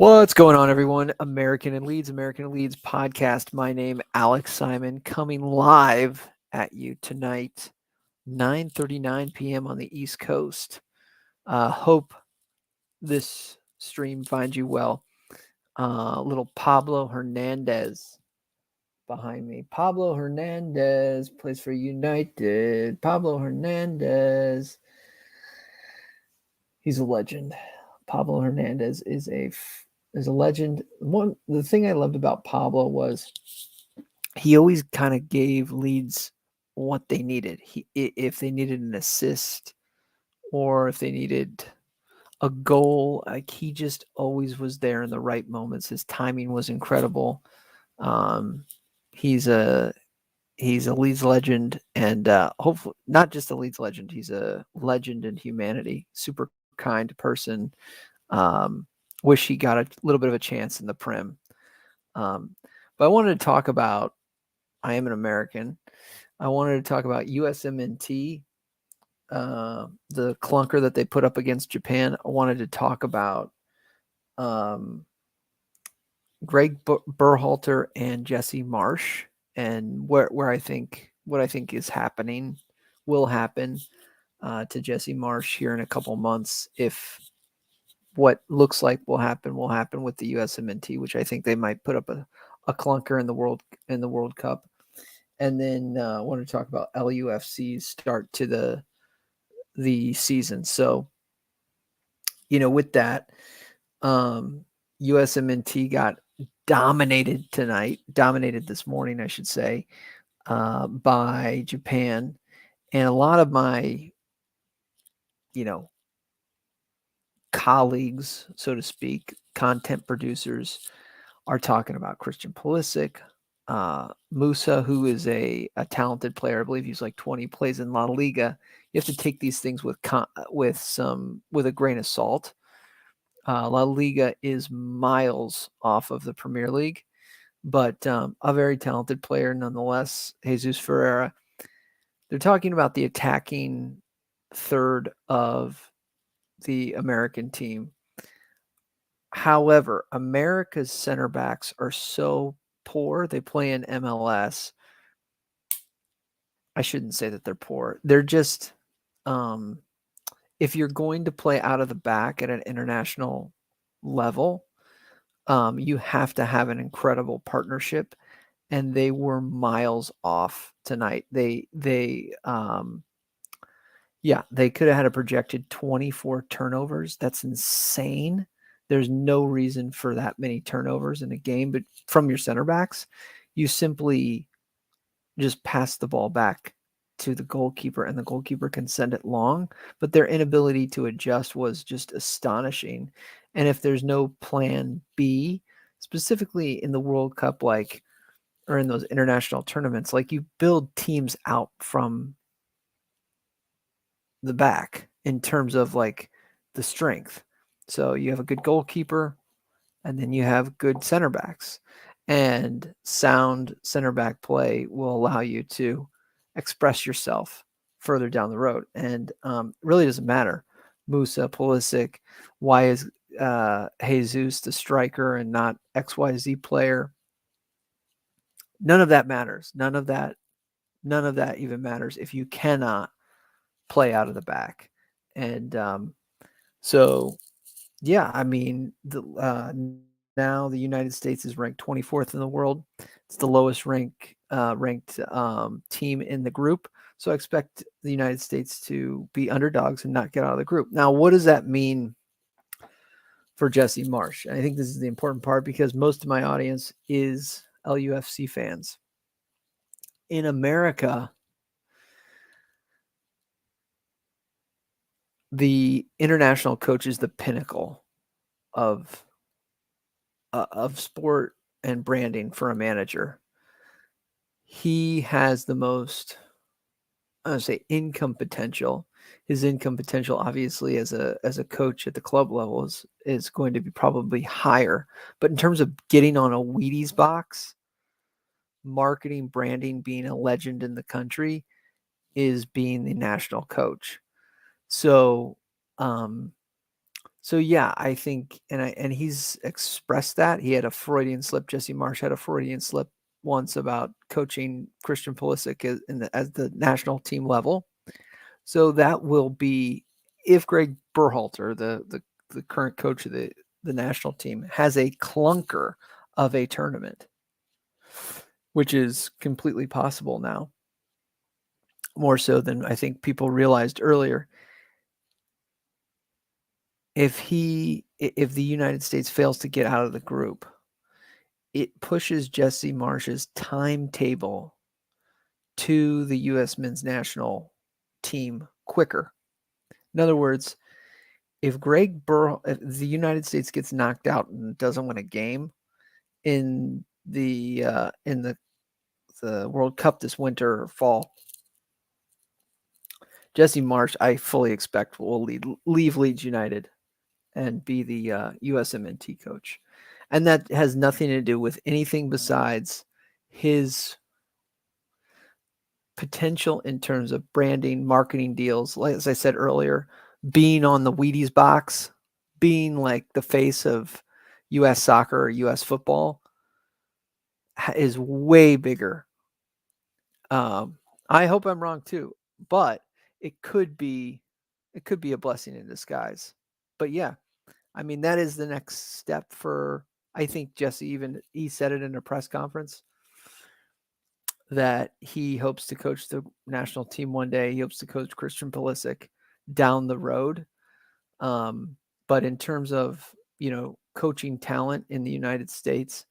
What's going on, everyone? American and Leeds podcast. My name, Alex Simon, coming live at you tonight, 9:39 p.m. on the East Coast. Hope this stream finds you well. Little Pablo Hernandez behind me. Pablo Hernandez plays for United. Pablo Hernandez. He's a legend. Pablo Hernandez is a legend. The thing I loved about Pablo was he always kind of gave Leeds what they needed. If they needed an assist or if they needed a goal, like he just always was there in the right moments. His timing was incredible. He's a Leeds legend, and hopefully not just a Leeds legend. He's a legend in humanity. Super kind person. Wish he got a little bit of a chance in the Prem. But I wanted to talk about, I am an American. I wanted to talk about USMNT, the clunker that they put up against Japan. I wanted to talk about Greg Berhalter and Jesse Marsch and what I think is happening will happen to Jesse Marsch here in a couple months if what looks like will happen with the USMNT, which I think they might put up a clunker in the World Cup. And then I want to talk about LUFC's start to the season. So, with that, USMNT got dominated this morning, I should say, by Japan. And a lot of my, colleagues, so to speak, content producers are talking about Christian Pulisic, Musa, who is a talented player. I believe he's like 20, plays in La Liga. You have to take these things with a grain of salt. La Liga is miles off of the Premier League, but a very talented player nonetheless, Jesus Ferreira. They're talking about the attacking third of the American team. However, America's center backs are so poor. They play in MLS. I shouldn't say that they're poor. They're just, if you're going to play out of the back at an international level, you have to have an incredible partnership, and they were miles off tonight. They could have had a projected 24 turnovers. That's insane. There's no reason for that many turnovers in a game, but from your center backs, you simply just pass the ball back to the goalkeeper, and the goalkeeper can send it long, but their inability to adjust was just astonishing. And if there's no plan B, specifically in the World Cup, or in those international tournaments, you build teams out from the back in terms of the strength. So you have a good goalkeeper, and then you have good center backs, and sound center back play will allow you to express yourself further down the road. And really doesn't matter. Musa, Pulisic, why is Jesus the striker and not XYZ player? None of that matters. None of that even matters if you cannot play out of the back. And so, yeah, I mean, now the United States is ranked 24th in the world. It's the lowest ranked team in the group. So I expect the United States to be underdogs and not get out of the group. Now, what does that mean for Jesse Marsch? And I think this is the important part because most of my audience is LUFC fans. In America, the international coach is the pinnacle of sport and branding for a manager. He has the most, I would say, income potential. His income potential, obviously, as a coach at the club level is going to be probably higher. But in terms of getting on a Wheaties box, marketing, branding, being a legend in the country is being the national coach. So So yeah, I think, and he's expressed that. He had a Freudian slip. Jesse Marsch had a Freudian slip once about coaching Christian Pulisic as the national team level. So that will be, if Greg Berhalter, the current coach of the national team, has a clunker of a tournament, which is completely possible now, more so than I think people realized earlier. If the United States fails to get out of the group, it pushes Jesse Marsch's timetable to the U.S. men's national team quicker. In other words, if the United States gets knocked out and doesn't win a game in the World Cup this winter or fall, Jesse Marsch, I fully expect, will leave Leeds United and be the USMNT coach. And that has nothing to do with anything besides his potential in terms of branding, marketing deals. Like, as I said earlier, being on the Wheaties box, being like the face of U.S. soccer or U.S. football is way bigger. I hope I'm wrong too, but it could be a blessing in disguise. But yeah, I mean, that is the next step for, I think Jesse, even he said it in a press conference, that he hopes to coach the national team one day. He hopes to coach Christian Pulisic down the road. But in terms of, coaching talent in the United States,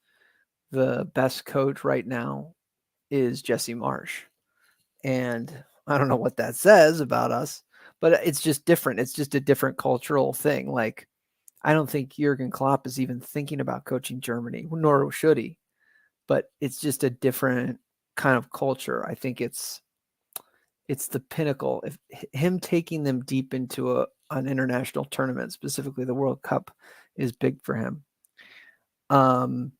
the best coach right now is Jesse Marsch. And I don't know what that says about us, but it's just different. It's just a different cultural thing. Like, I don't think Jurgen Klopp is even thinking about coaching Germany, nor should he. But it's just a different kind of culture. I think it's the pinnacle. If him taking them deep into an international tournament, specifically the World Cup, is big for him. And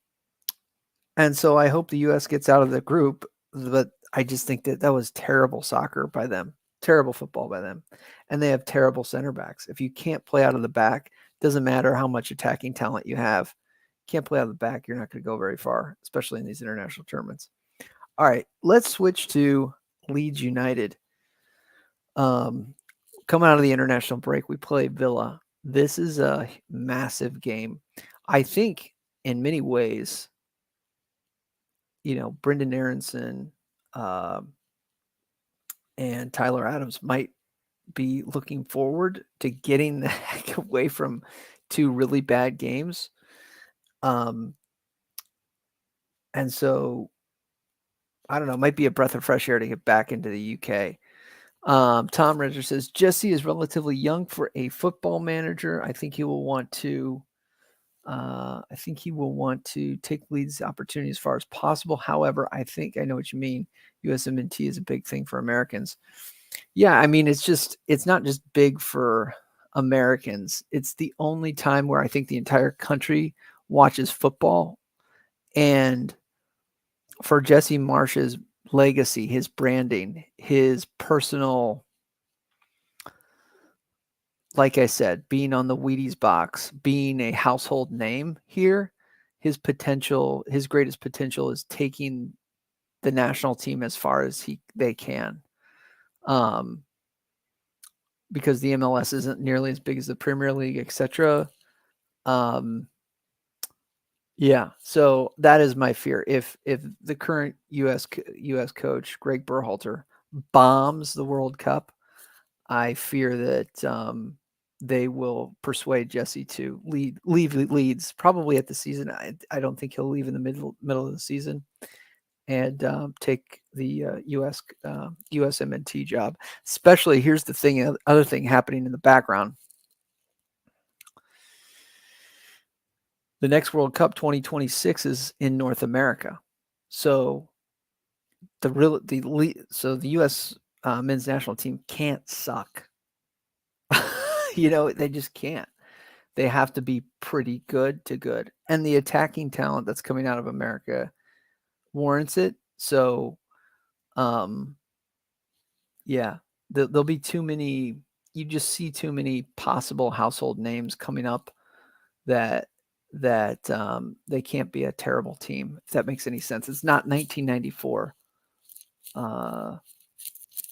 so I hope the U.S. gets out of the group, but I just think that was terrible soccer by them, terrible football by them, and they have terrible center backs. If you can't play out of the back, doesn't matter how much attacking talent you have. Can't play out of the back, you're not going to go very far, especially in these international tournaments. All right, let's switch to Leeds United. Coming out of the international break, we play Villa. This is a massive game. I think in many ways, Brendan Aronson and Tyler Adams might be looking forward to getting the heck away from two really bad games. And so, I don't know, it might be a breath of fresh air to get back into the UK. Tom Redger says, Jesse is relatively young for a football manager. I think he will want to take Leeds' opportunity as far as possible. However, I think I know what you mean. USMNT is a big thing for Americans. Yeah, I mean, it's not just big for Americans. It's the only time where I think the entire country watches football. And for Jesse Marsch's legacy, his branding, his personal, like I said, being on the Wheaties box, being a household name here, his greatest potential is taking the national team as far as they can. Because the MLS isn't nearly as big as the Premier League, etc. Yeah, so that is my fear. If the current U.S. coach Greg Berhalter bombs the World Cup, I fear that they will persuade Jesse to leave Leeds probably at the season. I don't think he'll leave in the middle of the season and take the USMNT job. Especially, here's the other thing happening in the background. The next World Cup 2026 is in North America. So the U.S. Men's national team can't suck. They just can't. They have to be pretty good to good. And the attacking talent that's coming out of America warrants it. So, yeah, there'll be too many you just see too many possible household names coming up that they can't be a terrible team, if that makes any sense. It's not 1994.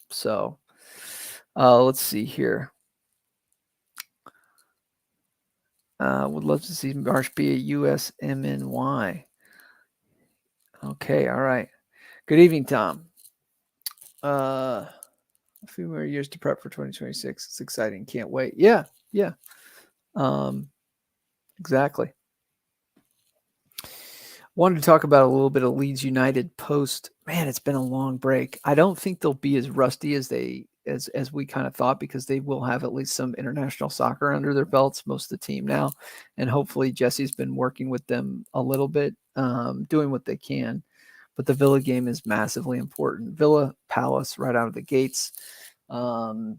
So let's see here. Would love to see Marsch be a USMNY. Okay, all right. Good evening, Tom. A few more years to prep for 2026. It's exciting. Can't wait. Yeah. Exactly. Wanted to talk about a little bit of Leeds United post. Man, it's been a long break. I don't think they'll be as rusty as we kind of thought, because they will have at least some international soccer under their belts, most of the team now, and hopefully Jesse's been working with them a little bit, doing what they can. But the Villa game is massively important. Villa Palace right out of the gates. And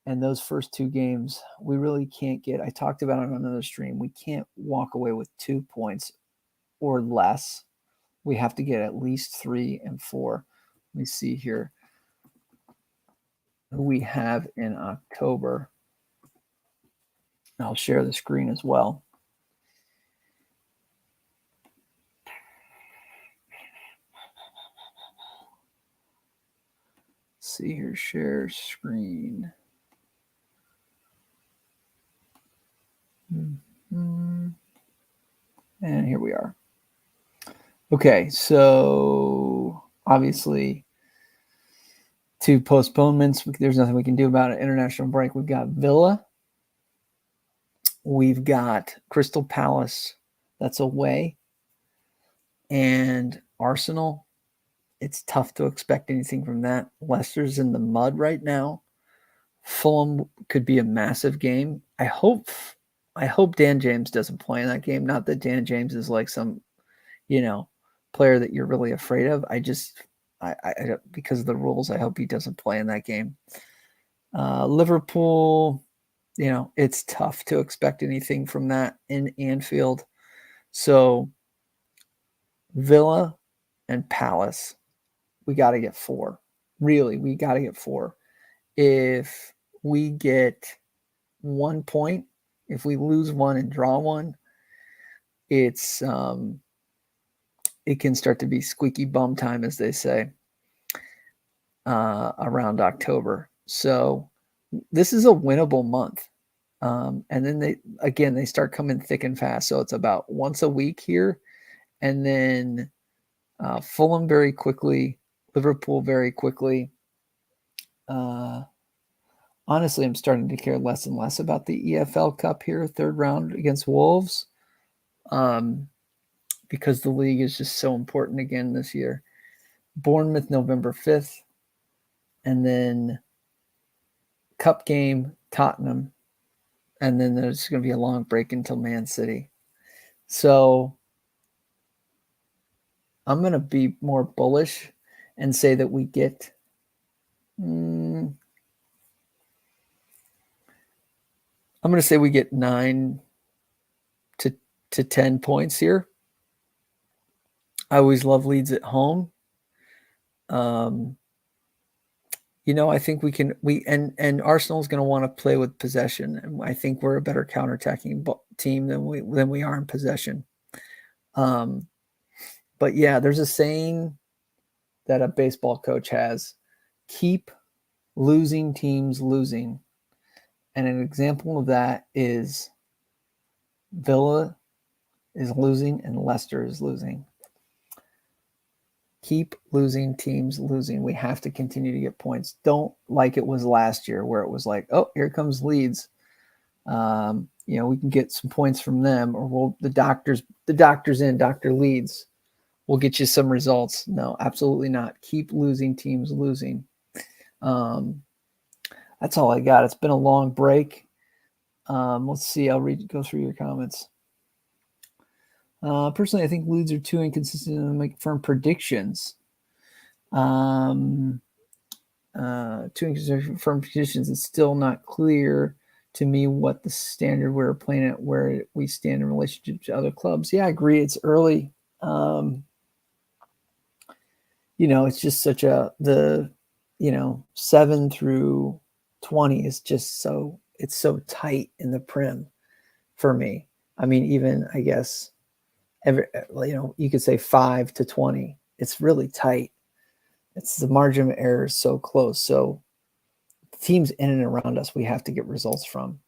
those first two games, we really can't get. I talked about it on another stream. We can't walk away with 2 points or less. We have to get at least 3 and 4. Let me see here who we have in October. I'll share the screen as well. Let's see here, share screen. And here we are. Okay, so obviously 2 postponements. There's nothing we can do about it. International break. We've got Villa. We've got Crystal Palace. That's away. And Arsenal. It's tough to expect anything from that. Leicester's in the mud right now. Fulham could be a massive game. I hope Dan James doesn't play in that game. Not that Dan James is like some, player that you're really afraid of. I because of the rules, I hope he doesn't play in that game. Liverpool, it's tough to expect anything from that in Anfield. So Villa and Palace, we got to get 4. Really, we got to get 4. If we get 1 point, if we lose 1 and draw 1, it's it can start to be squeaky bum time, as they say, around October. So this is a winnable month. And then they start coming thick and fast. So it's about once a week here. And then Fulham very quickly, Liverpool very quickly. Honestly, I'm starting to care less and less about the EFL Cup here, 3rd round against Wolves, because the league is just so important again this year. Bournemouth, November 5th, and then Cup game, Tottenham, and then there's going to be a long break until Man City. So I'm going to be more bullish and say that we get I'm going to say we get 9 to 10 points here. I always love Leeds at home. I think we can. And Arsenal's going to want to play with possession, and I think we're a better counterattacking team than we are in possession. But yeah, there's a saying that a baseball coach has: keep losing teams losing. And an example of that is Villa is losing and Leicester is losing. Keep losing teams losing. We have to continue to get points. Don't like it was last year where it was like, oh, here comes Leeds. We can get some points from them, or the doctor's in, Dr. Leeds. We'll get you some results. No, absolutely not. Keep losing teams losing. That's all I got. It's been a long break. Let's see. I'll go through your comments. Personally, I think Leeds are too inconsistent to make firm predictions. Too inconsistent firm predictions. It's still not clear to me what the standard we're playing at, where we stand in relationship to other clubs. Yeah, I agree. It's early. It's just such 7 through 20 is just it's so tight in the prim for me. I mean, even I guess you could say 5 to 20. It's really tight. It's the margin of error is so close. So teams in and around us, we have to get results from.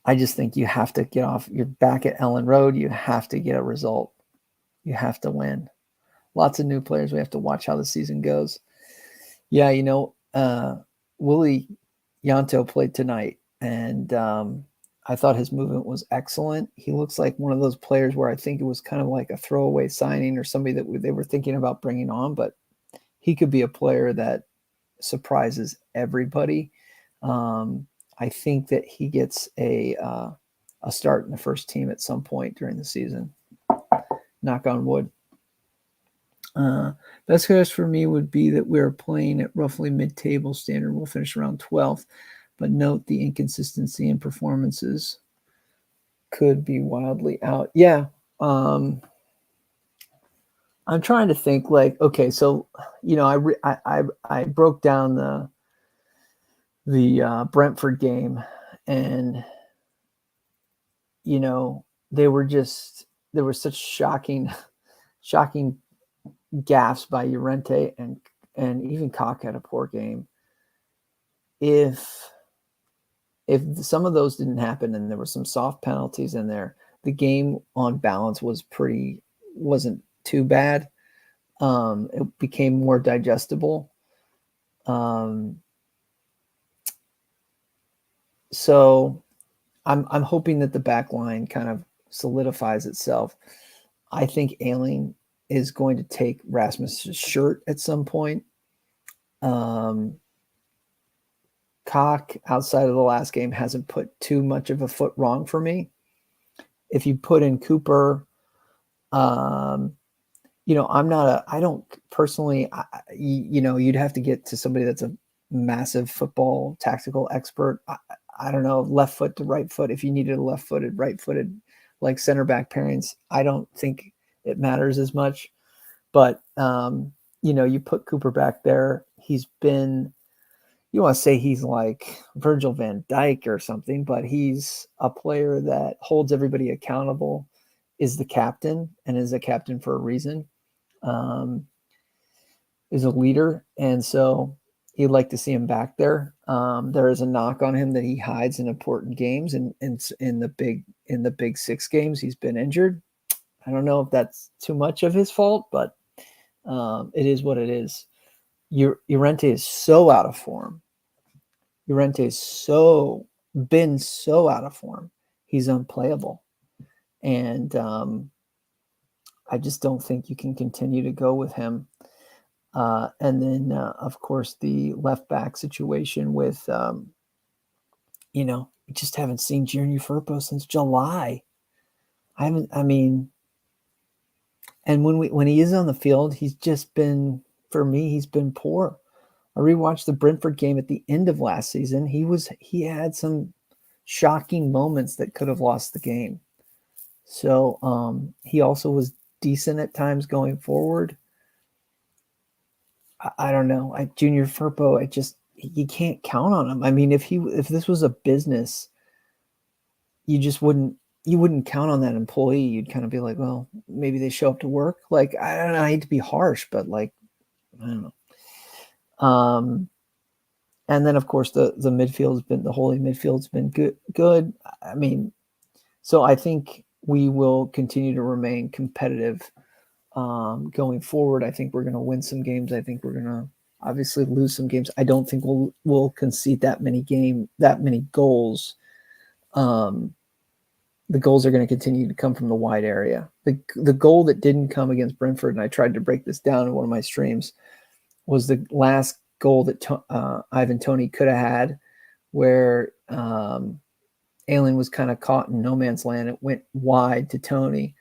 I just think you have to get off. You're back at Ellen Road. You have to get a result. You have to win. Lots of new players. We have to watch how the season goes. Yeah, Willie Yanto played tonight, and I thought his movement was excellent. He looks like one of those players where I think it was kind of like a throwaway signing or somebody that they were thinking about bringing on, but he could be a player that surprises everybody. I think that he gets a start in the first team at some point during the season. Knock on wood. Best case for me would be that we're playing at roughly mid-table standard. We'll finish around 12th, but note the inconsistency in performances could be wildly out. Yeah. I'm trying to think like, okay, so, I broke down the Brentford game, and, there were such shocking gaffes by Llorente, and even Cock had a poor game. If some of those didn't happen and there were some soft penalties in there, the game on balance wasn't too bad. It became more digestible. So I'm hoping that the back line kind of solidifies itself. I think Ayling is going to take Rasmus's shirt at some point. Cock, outside of the last game, hasn't put too much of a foot wrong for me. If you put in Cooper, I don't personally, you'd have to get to somebody that's a massive football tactical expert. I don't know, left foot to right foot. If you needed a left-footed, right-footed, like center back pairings, I don't think it matters as much. But, you put Cooper back there. He's been, you want to say he's like Virgil van Dijk or something, but he's a player that holds everybody accountable, is the captain, and is a captain for a reason, is a leader. And so you'd like to see him back there. There is a knock on him that he hides in important games, and in the big 6 games he's been injured. I don't know if that's too much of his fault, but it is what it is. Llorente is so out of form. Llorente is been so out of form. He's unplayable, and I just don't think you can continue to go with him. And then, of course, the left back situation with, we just haven't seen Junior Firpo since July. And when he is on the field, he's been poor. I rewatched the Brentford game at the end of last season. He had some shocking moments that could have lost the game. So he also was decent at times going forward. I don't know. Junior Firpo, you can't count on him. I mean, if this was a business, you wouldn't count on that employee. You'd kind of be like, well, maybe they show up to work. Like, I don't know, I hate to be harsh, but like, I don't know. And then of course the holding midfield's been good. I mean, so I think we will continue to remain competitive going forward. I think we're going to win some games. I think we're going to obviously lose some games. I don't think we'll concede that many goals. The goals are going to continue to come from the wide area. The goal that didn't come against Brentford, and I tried to break this down in one of my streams, was the last goal that Ivan Toney could have had, where Ayling was kind of caught in no man's land. It went wide to Toney,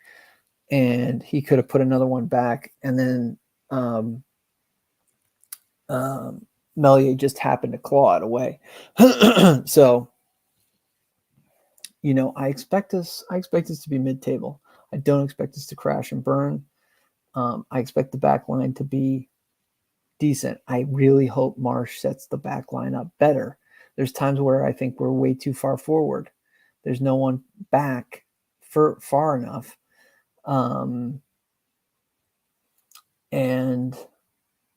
and he could have put another one back, and then Melier just happened to claw it away. So, I expect us to be mid-table. I don't expect us to crash and burn. I expect the back line to be decent. I really hope Marsch sets the back line up better. There's times where I think we're way too far forward. There's no one back for far enough. And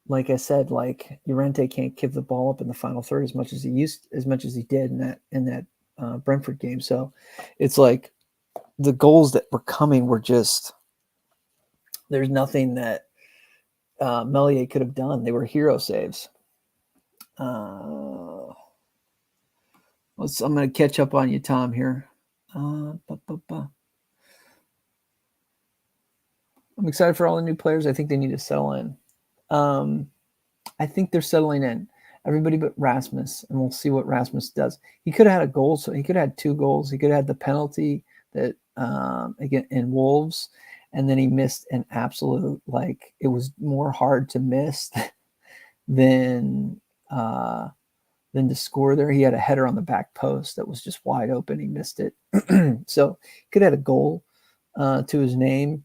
like I said, like Llorente can't give the ball up in the final third as much as he did in that Brentford game. So it's like the goals that were coming were just, there's nothing that Melier could have done. They were hero saves. I'm going to catch up on you, Tom, here. I'm excited for all the new players. I think they need to settle in. I think they're settling in. Everybody but Rasmus, and we'll see what Rasmus does. He could have had a goal, so he could have had 2 goals. He could have had the penalty that again in Wolves, and then he missed an absolute, like, it was more hard to miss than to score there. He had a header on the back post that was just wide open. He missed it. So he could have had a goal to his name.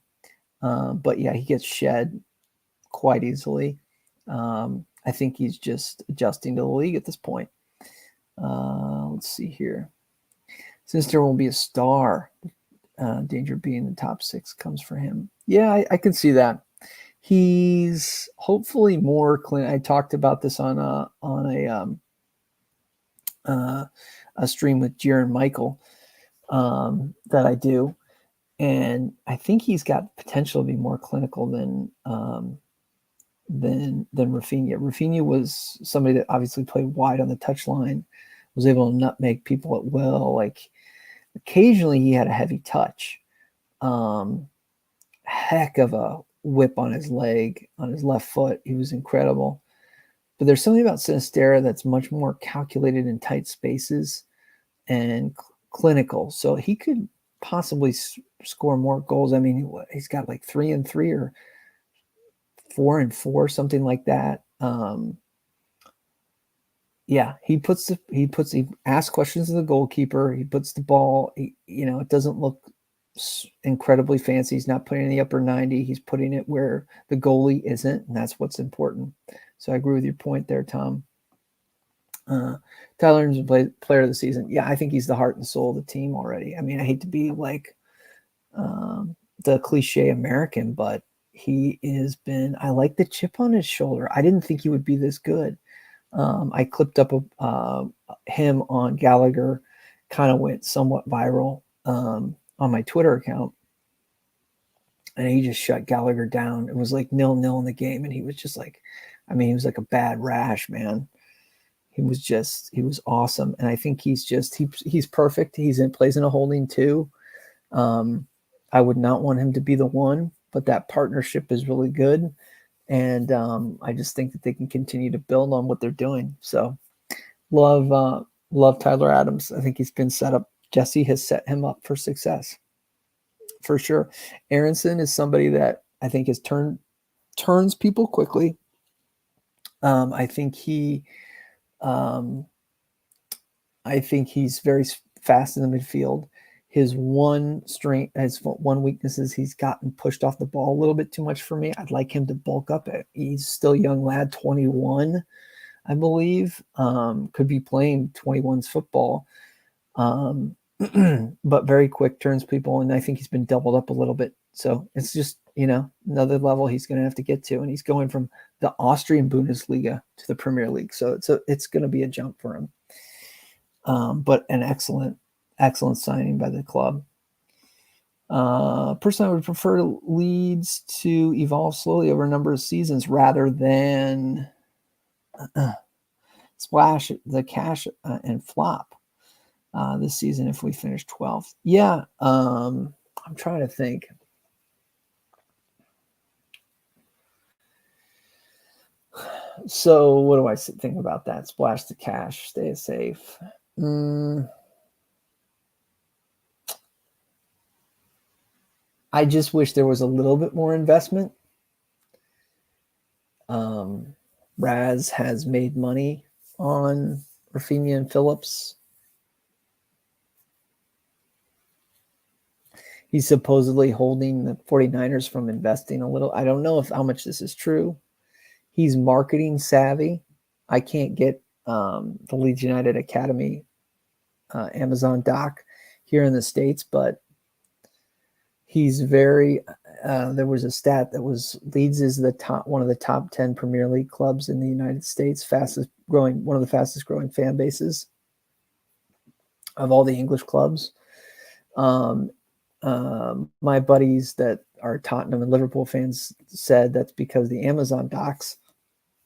But yeah, he gets shed quite easily. I think he's just adjusting to the league at this point. Let's see here. Since there won't be a star, danger being the top 6 comes for him. Yeah, I can see that. He's hopefully more clean. I talked about this on a stream with Jaron Michael that I do, and I think he's got potential to be more clinical than Rafinha. Rafinha was somebody that obviously played wide on the touchline, was able to nutmeg people at will. Like, occasionally he had a heavy touch. Heck of a whip on his leg, on his left foot. He was incredible. But there's something about Sinisterra that's much more calculated in tight spaces and clinical. So he could possibly score more goals. I mean, he's got like 3 and 3 or 4 and 4, something like that. Yeah, he asks questions of the goalkeeper. He puts the ball, it doesn't look incredibly fancy. He's not putting it in the upper 90. He's putting it where the goalie isn't, and that's what's important. So I agree with your point there, Tom. Tyler's player of the season. Yeah, I think he's the heart and soul of the team already. I mean, I hate to be like the cliche American, but he has been, I like the chip on his shoulder. I didn't think he would be this good. I clipped up him on Gallagher, kind of went somewhat viral on my Twitter account, and he just shut Gallagher down. It was like 0-0 in the game, and he was just like, I mean, he was like a bad rash, man. He was awesome, and I think he's perfect. Plays in a holding too. I would not want him to be the one, but that partnership is really good. And I just think that they can continue to build on what they're doing. So love Tyler Adams. I think he's been set up. Jesse has set him up for success for sure. Aronson is somebody that I think has turns people quickly. I think he's very fast in the midfield. His one weakness is he's gotten pushed off the ball a little bit too much for me. I'd like him to bulk up. He's still a young lad, 21, I believe. Could be playing 21's football. But very quick, turns people, and I think he's been doubled up a little bit. So it's just, another level he's going to have to get to. And he's going from the Austrian Bundesliga to the Premier League. So it's going to be a jump for him. But an excellent signing by the club. Personally, I would prefer Leeds to evolve slowly over a number of seasons rather than splash the cash and flop this season if we finish 12th. Yeah, I'm trying to think. So what do I think about that? Splash the cash, stay safe. I just wish there was a little bit more investment. Raz has made money on Rafinha and Phillips. He's supposedly holding the 49ers from investing a little. I don't know how much this is true. He's marketing savvy. I can't get the Leeds United Academy Amazon doc here in the States, but he's very. There was a stat that was Leeds is one of the top 10 Premier League clubs in the United States, one of the fastest growing fan bases of all the English clubs. My buddies that are Tottenham and Liverpool fans said that's because the Amazon docs,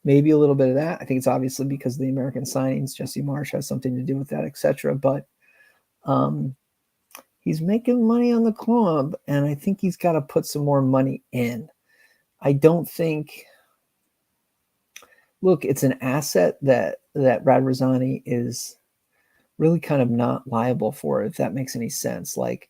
maybe a little bit of that. I think it's obviously because of the American signings. Jesse Marsch has something to do with that, etc. But he's making money on the club, and I think he's got to put some more money in. I don't think. Look, it's an asset that Radrizzani is really kind of not liable for, if that makes any sense. Like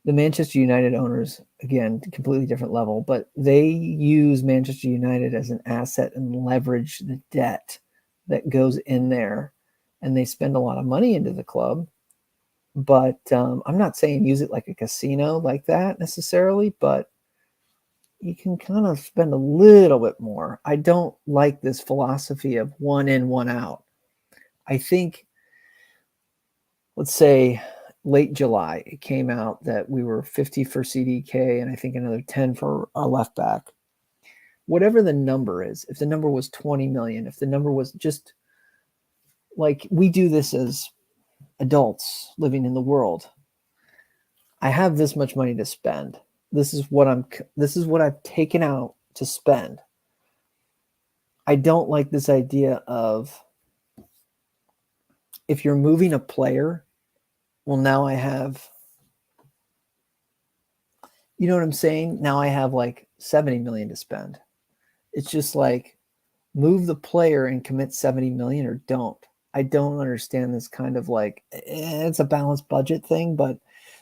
the Manchester United owners, again, completely different level, but they use Manchester United as an asset and leverage the debt that goes in there, and they spend a lot of money into the club. But I'm not saying use it like a casino like that necessarily, but you can kind of spend a little bit more. I don't like this philosophy of one in, one out. I think, let's say late July, it came out that we were 50 for CDK and I think another 10 for our left back. Whatever the number is, if the number was 20 million, if the number was just like we do this as adults living in the world, I have this much money to spend. This is what I've taken out to spend. I don't like this idea of if you're moving a player, well, now I have, you know what I'm saying? Now I have like 70 million to spend. It's just like move the player and commit 70 million or don't. I don't understand this kind of like, it's a balanced budget thing, but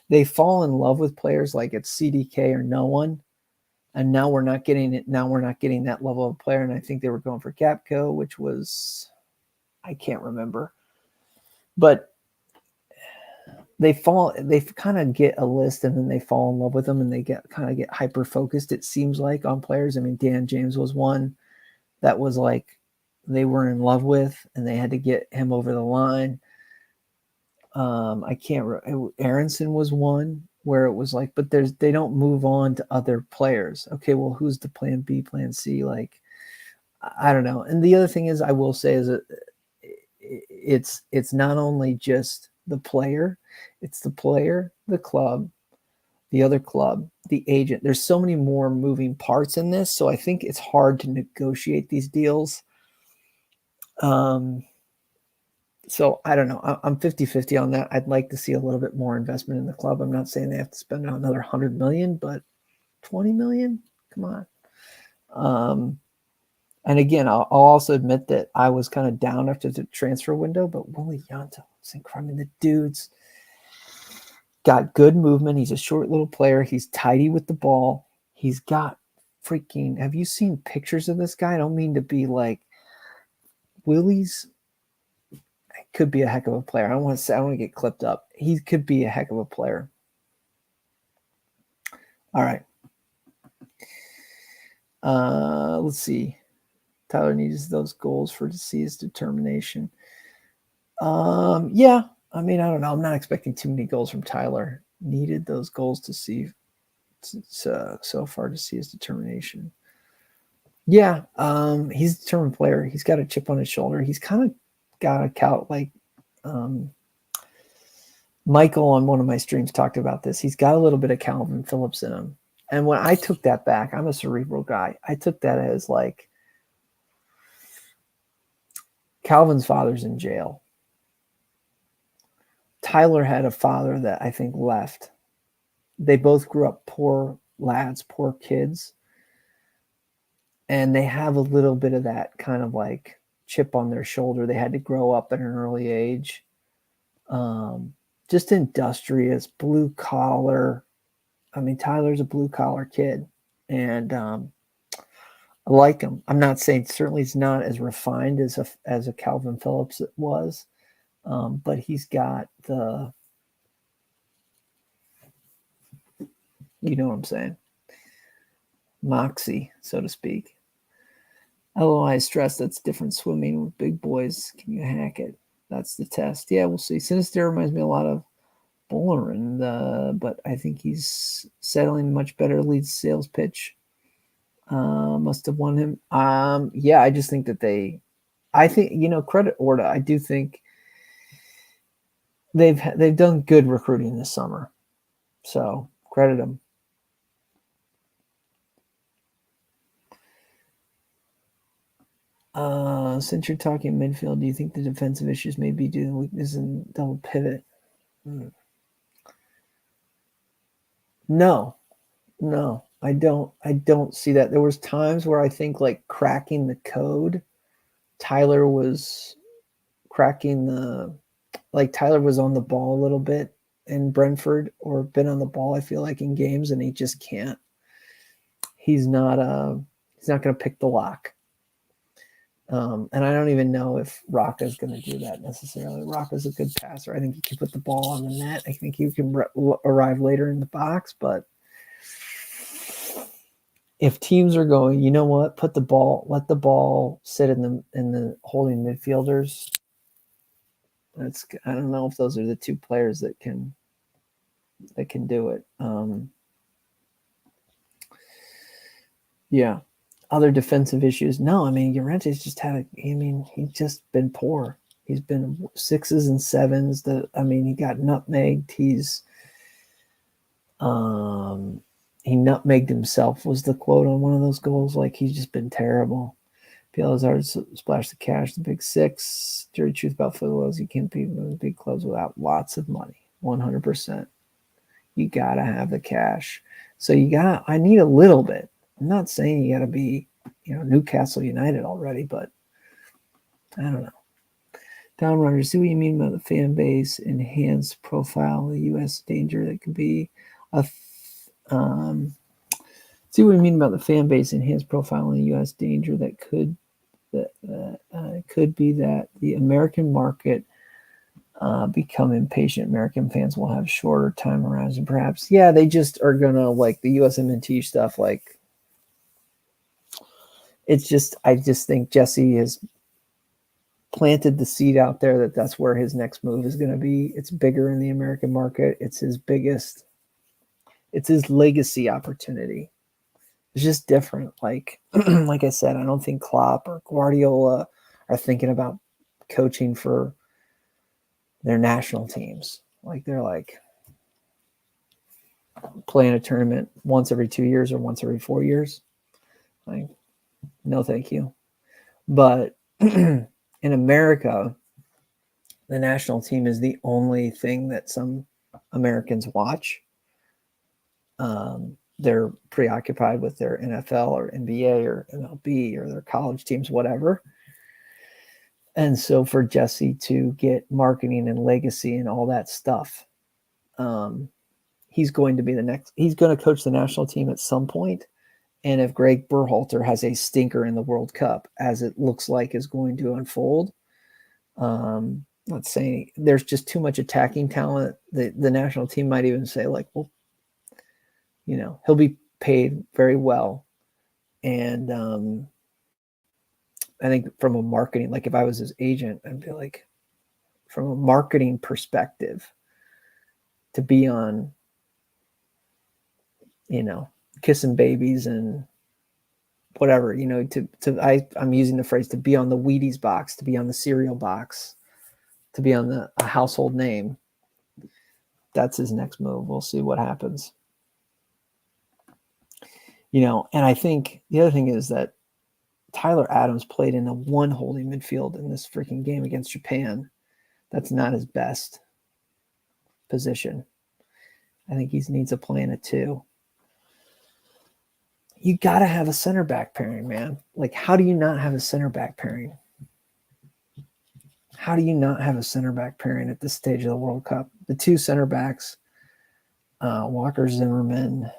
they fall in love with players like it's CDK or no one. And now we're not getting it. Now we're not getting that level of player. And I think they were going for Gapco, which was, I can't remember. But they kind of get a list and then they fall in love with them and they get hyper focused, it seems like, on players. I mean, Dan James was one that was like they were in love with and they had to get him over the line. Aronson was one where it was like, but they don't move on to other players. Okay, well, who's the plan B, plan C? Like, I don't know. And the other thing is, I will say is that it's not only just the player, it's the player, the club, the other club, the agent. There's so many more moving parts in this. So I think it's hard to negotiate these deals. So I don't know. I'm 50-50 on that. I'd like to see a little bit more investment in the club. I'm not saying they have to spend another 100 million, but 20 million? Come on. And again, I'll also admit that I was kind of down after the transfer window, but Willie Yanta was incredible. The dude's got good movement. He's a short little player. He's tidy with the ball. He's got freaking, have you seen pictures of this guy? I don't mean to be like, Willie's could be a heck of a player. I don't want to get clipped up. He could be a heck of a player. All right. Let's see. Tyler needs those goals to see his determination. Yeah. I mean, I don't know. I'm not expecting too many goals from Tyler. Needed those goals to see so far to see his determination. Yeah. He's a determined player. He's got a chip on his shoulder. He's kind of got a Michael on one of my streams talked about this. He's got a little bit of Calvin Phillips in him. And when I took that back, I'm a cerebral guy. I took that as like Calvin's father's in jail. Tyler had a father that I think left. They both grew up poor lads, poor kids. And they have a little bit of that kind of like chip on their shoulder. They had to grow up at an early age. Just industrious, blue collar. I mean, Tyler's a blue collar kid. And I like him. I'm not saying certainly he's not as refined as a Calvin Phillips was. But he's got the, you know what I'm saying, moxie, so to speak. LOI stress, that's different swimming with big boys. Can you hack it? That's the test. Yeah, we'll see. Sinister reminds me a lot of Bowlerin, but I think he's settling much better. Leeds sales pitch. Must have won him. Yeah, I just think that I think, credit Orta. I do think they've done good recruiting this summer. So credit them. Since you're talking midfield, do you think the defensive issues may be due to weakness in double pivot? No, I don't see that. There was times where I think like cracking the code, Tyler was Tyler was on the ball a little bit in Brentford, or been on the ball, I feel like, in games, and he just can't. He's not going to pick the lock. And I don't even know if Rocca is going to do that necessarily. Rocca's a good passer. I think he can put the ball on the net. I think he can arrive later in the box. But if teams are going, you know what, let the ball sit in the holding midfielders. I don't know if those are the two players that can do it. Yeah. Other defensive issues. No, I mean, Llorente's just he's just been poor. He's been 6s and 7s. He got nutmegged. He nutmegged himself was the quote on one of those goals. Like, he's just been terrible. Pielazard splashed the cash, the big 6. Dirty truth about football is you can't be with big clubs without lots of money. 100%. You got to have the cash. So I need a little bit. I'm not saying you got to be, Newcastle United already, but I don't know. Downrunner, see what you mean by the fan base, enhanced profile, the U.S. danger that could be see what you mean about the fan base, enhanced profile, and the U.S. danger that could be that the American market become impatient. American fans will have shorter time horizon, perhaps. Yeah, they just are gonna, like, the USMNT stuff, like, I just think Jesse has planted the seed out there that's where his next move is going to be. It's bigger in the American market. It's his legacy opportunity. It's just different. Like, like I said, I don't think Klopp or Guardiola are thinking about coaching for their national teams. Like, they're like playing a tournament once every 2 years or once every 4 years. Like, no, thank you. But in America, the national team is the only thing that some Americans watch. They're preoccupied with their NFL or NBA or MLB or their college teams, whatever. And so for Jesse to get marketing and legacy and all that stuff, he's going to coach the national team at some point. And if Greg Berhalter has a stinker in the World Cup, as it looks like is going to unfold, let's say there's just too much attacking talent. The national team might even say, like, well, he'll be paid very well. And I think from a marketing, like, if I was his agent, I'd be like, from a marketing perspective, to be on, kissing babies and whatever, I'm using the phrase to be on the Wheaties box, to be on the cereal box, to be on a household name. That's his next move. We'll see what happens. And I think the other thing is that Tyler Adams played in a one holding midfield in this freaking game against Japan. That's not his best position. I think he needs to play in a 2. You got to have a center back pairing, man. Like, how do you not have a center back pairing? How do you not have a center back pairing at this stage of the World Cup? The 2 center backs, Walker Zimmerman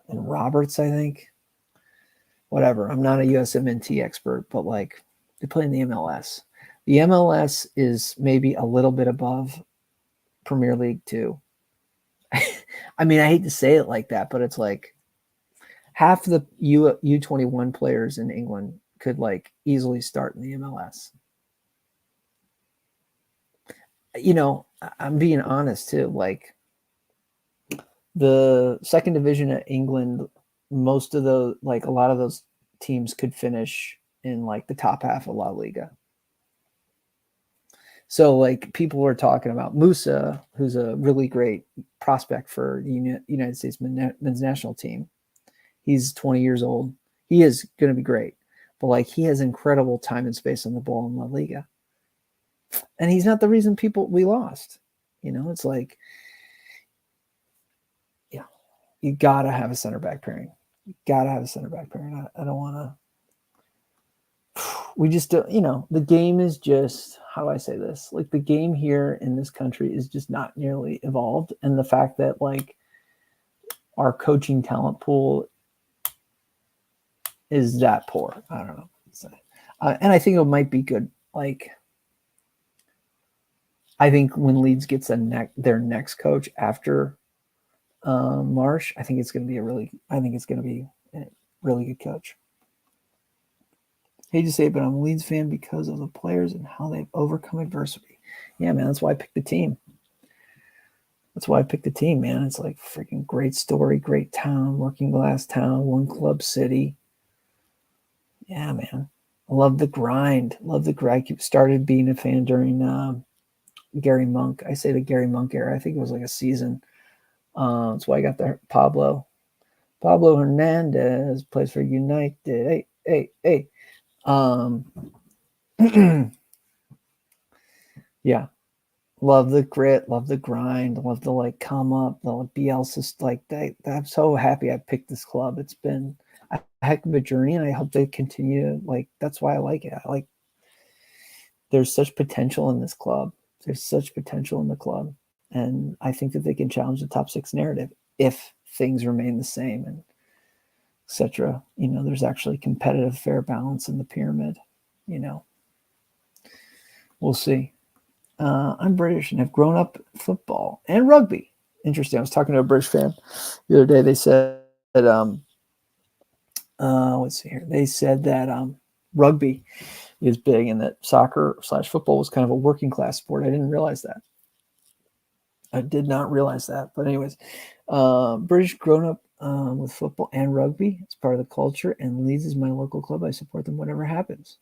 and Roberts, I think. Whatever. I'm not a USMNT expert, but, like, they play in the MLS. The MLS is maybe a little bit above Premier League 2. I mean, I hate to say it like that, but it's like half the U21 players in England could like easily start in the MLS. You know, I'm being honest too. Like the second division of England, most of those, like a lot of those teams could finish in like the top half of La Liga. So like people were talking about Musa, who's a really great prospect for the United States men's national team. He's 20 years old. He is going to be great, but like he has incredible time and space on the ball in La Liga, and he's not the reason we lost. You know, it's like, yeah, you gotta have a center back pairing. You gotta have a center back pairing. I don't want to. We just don't, you know, the game is just, how do I say this? Like the game here in this country is just not nearly evolved. And the fact that like our coaching talent pool is that poor. I don't know. And I think it might be good. Like, I think when Leeds gets their next coach after Marsch, I think it's going to be a really good coach. Hate to say it, but I'm a Leeds fan because of the players and how they've overcome adversity. Yeah, man, that's why I picked the team. Man. It's like freaking great story, great town, working class town, one club city. Yeah, man. I love the grind. I started being a fan during Gary Monk. I say the Gary Monk era. I think it was like a season. That's why I got the Pablo Hernandez plays for United. Hey. Yeah, love the grit, love the grind, love the like come up, the Bielsa's like I'm so happy I picked this club. It's been a heck of a journey, and I hope they continue. Like that's why I like it. There's such potential in this club. There's such potential in the club, and I think that they can challenge the top 6 narrative if things remain the same and etc. You know, there's actually competitive, fair balance in the pyramid. You know, we'll see. I'm British and have grown up football and rugby. Interesting. I was talking to a British fan the other day. They said that, let's see here. They said that rugby is big and that soccer/football was kind of a working class sport. I didn't realize that. I did not realize that. But anyways, British grown up with football and rugby. It's part of the culture, and Leeds is my local club. I support them whatever happens.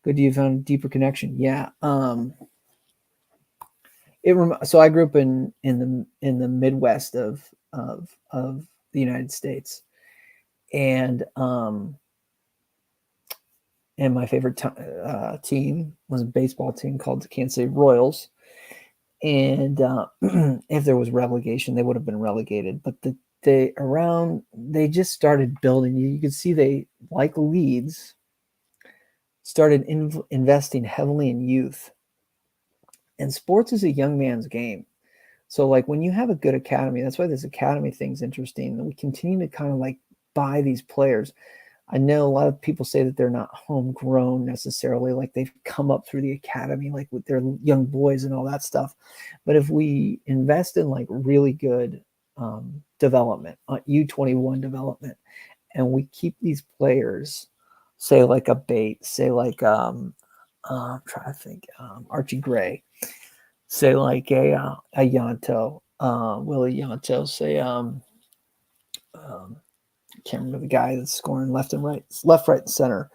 Good, you found a deeper connection. Yeah. So I grew up in the Midwest of the United States, and my favorite team was a baseball team called the Kansas City Royals. And if there was relegation, they would have been relegated. But they just started building. You could see they, like Leeds, started investing heavily in youth. And sports is a young man's game. So like when you have a good academy, that's why this academy thing's interesting. And we continue to kind of like buy these players. I know a lot of people say that they're not homegrown necessarily, like they've come up through the academy, like with their young boys and all that stuff. But if we invest in like really good development, U21 development, and we keep these players, say like a Bate, say like I'm trying to think, Archie Gray, say like a Yanto, Willie Yanto, say can't remember the guy that's scoring left, right, and center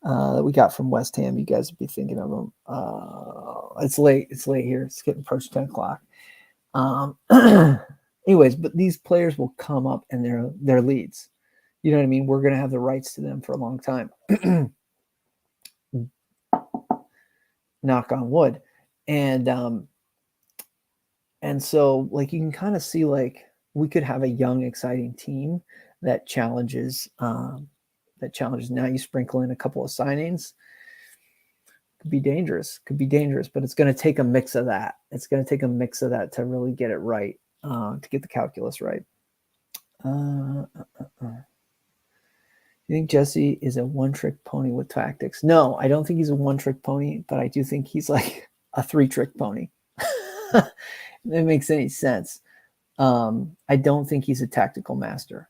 that we got from West Ham. You guys would be thinking of him. It's late here. It's getting approached 10 o'clock. Anyways, but these players will come up and they're Leeds. You know what I mean? We're going to have the rights to them for a long time. Knock on wood. And so like you can kind of see like we could have a young, exciting team that challenges. Now you sprinkle in a couple of signings. Could be dangerous, but it's going to take a mix of that. To really get it right, to get the calculus right. You think Jesse is a one-trick pony with tactics? No, I don't think he's a one-trick pony, but I do think he's like a 3-trick pony. If that makes any sense. I don't think he's a tactical master.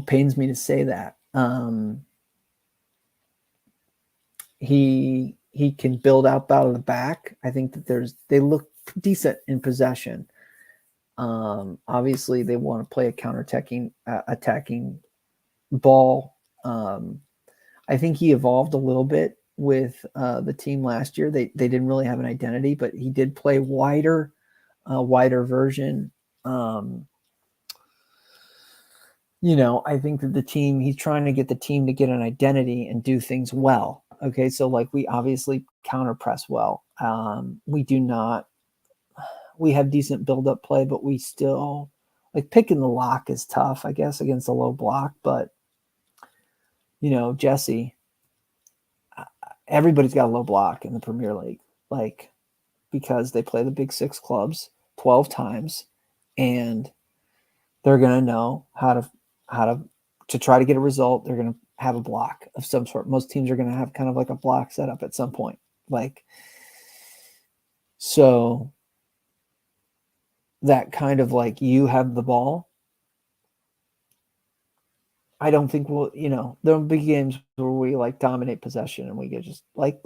pains me to say that. He can build up out of the back. I think that they look decent in possession. Obviously, they want to play a counter-attacking attacking ball. I think he evolved a little bit with the team last year. They didn't really have an identity, but he did play wider version. I think that he's trying to get the team to get an identity and do things well. Okay, so like we obviously counter press well. We have decent build-up play, but we still like picking the lock is tough, I guess, against a low block. But Jesse, everybody's got a low block in the Premier League, like because they play the big 6 clubs 12 times, and they're gonna know how to try to get a result. They're gonna have a block of some sort. Most teams are gonna have kind of like a block set up at some point, so that kind of like you have the ball. I don't think there'll be games where we like dominate possession and we get just like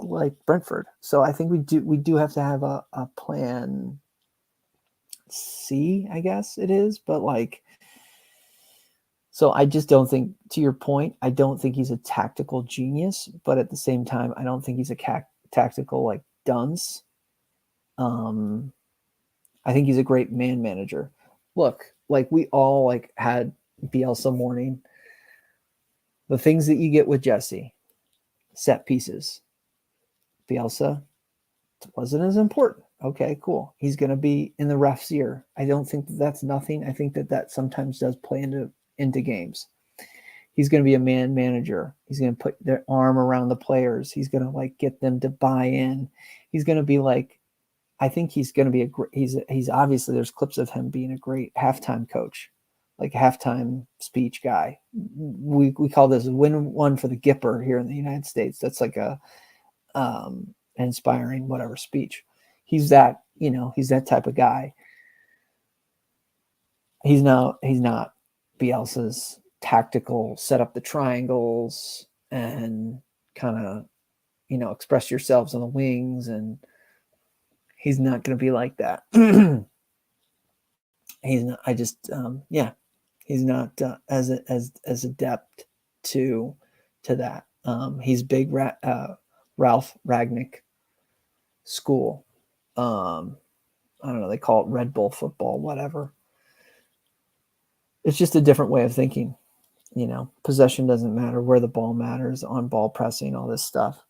Brentford. So I think we do have to have a plan C, I guess it is, but so I just don't think, to your point, I don't think he's a tactical genius, but at the same time, I don't think he's a tactical like dunce. I think he's a great man manager. Look, like we all like had Bielsa morning. The things that you get with Jesse, set pieces. Bielsa wasn't as important. Okay, cool. He's going to be in the ref's ear. I don't think that's nothing. I think that sometimes does play into games. He's going to be a man manager. He's going to put their arm around the players. He's going to like get them to buy in. He's going to be like, I think he's going to be he's obviously there's clips of him being a great halftime coach, like halftime speech guy. We call this win one for the Gipper here in the United States. That's like a inspiring whatever speech. He's that type of guy. He's not Bielsa's tactical set up the triangles and kind of express yourselves on the wings, and he's not going to be like that. He's not. I just he's not as adept to that. He's big Ralph Ragnick school. I don't know. They call it Red Bull football, whatever. It's just a different way of thinking. Possession doesn't matter, where the ball matters, on ball pressing, all this stuff.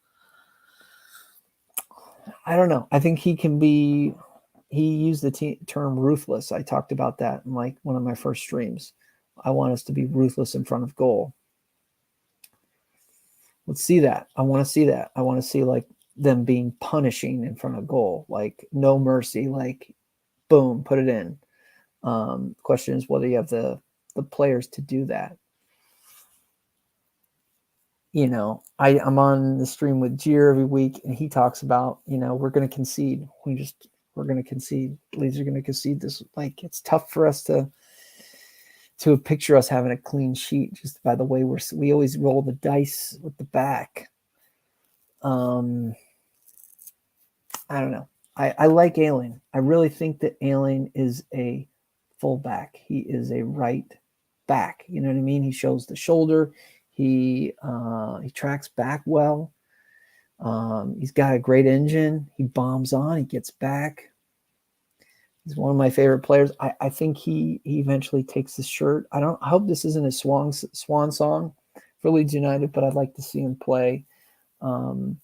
I don't know. I think he used the term ruthless. I talked about that in like one of my first streams. I want us to be ruthless in front of goal. Let's see that. I want to see that. I want to see like them being punishing in front of goal, like no mercy, like boom, put it in. The question is whether you have the players to do that. I'm on the stream with Gier every week, and he talks about, we're going to concede. We're going to concede. Leeds are going to concede this. Like, it's tough for us to picture us having a clean sheet just by the way we always roll the dice with the back. I don't know. I like Ayling. I really think that Ayling is a fullback. He is a right back. You know what I mean? He shows the shoulder. He tracks back well. He's got a great engine. He bombs on. He gets back. He's one of my favorite players. I think he eventually takes the shirt. I hope this isn't a swan song for Leeds United, but I'd like to see him play. And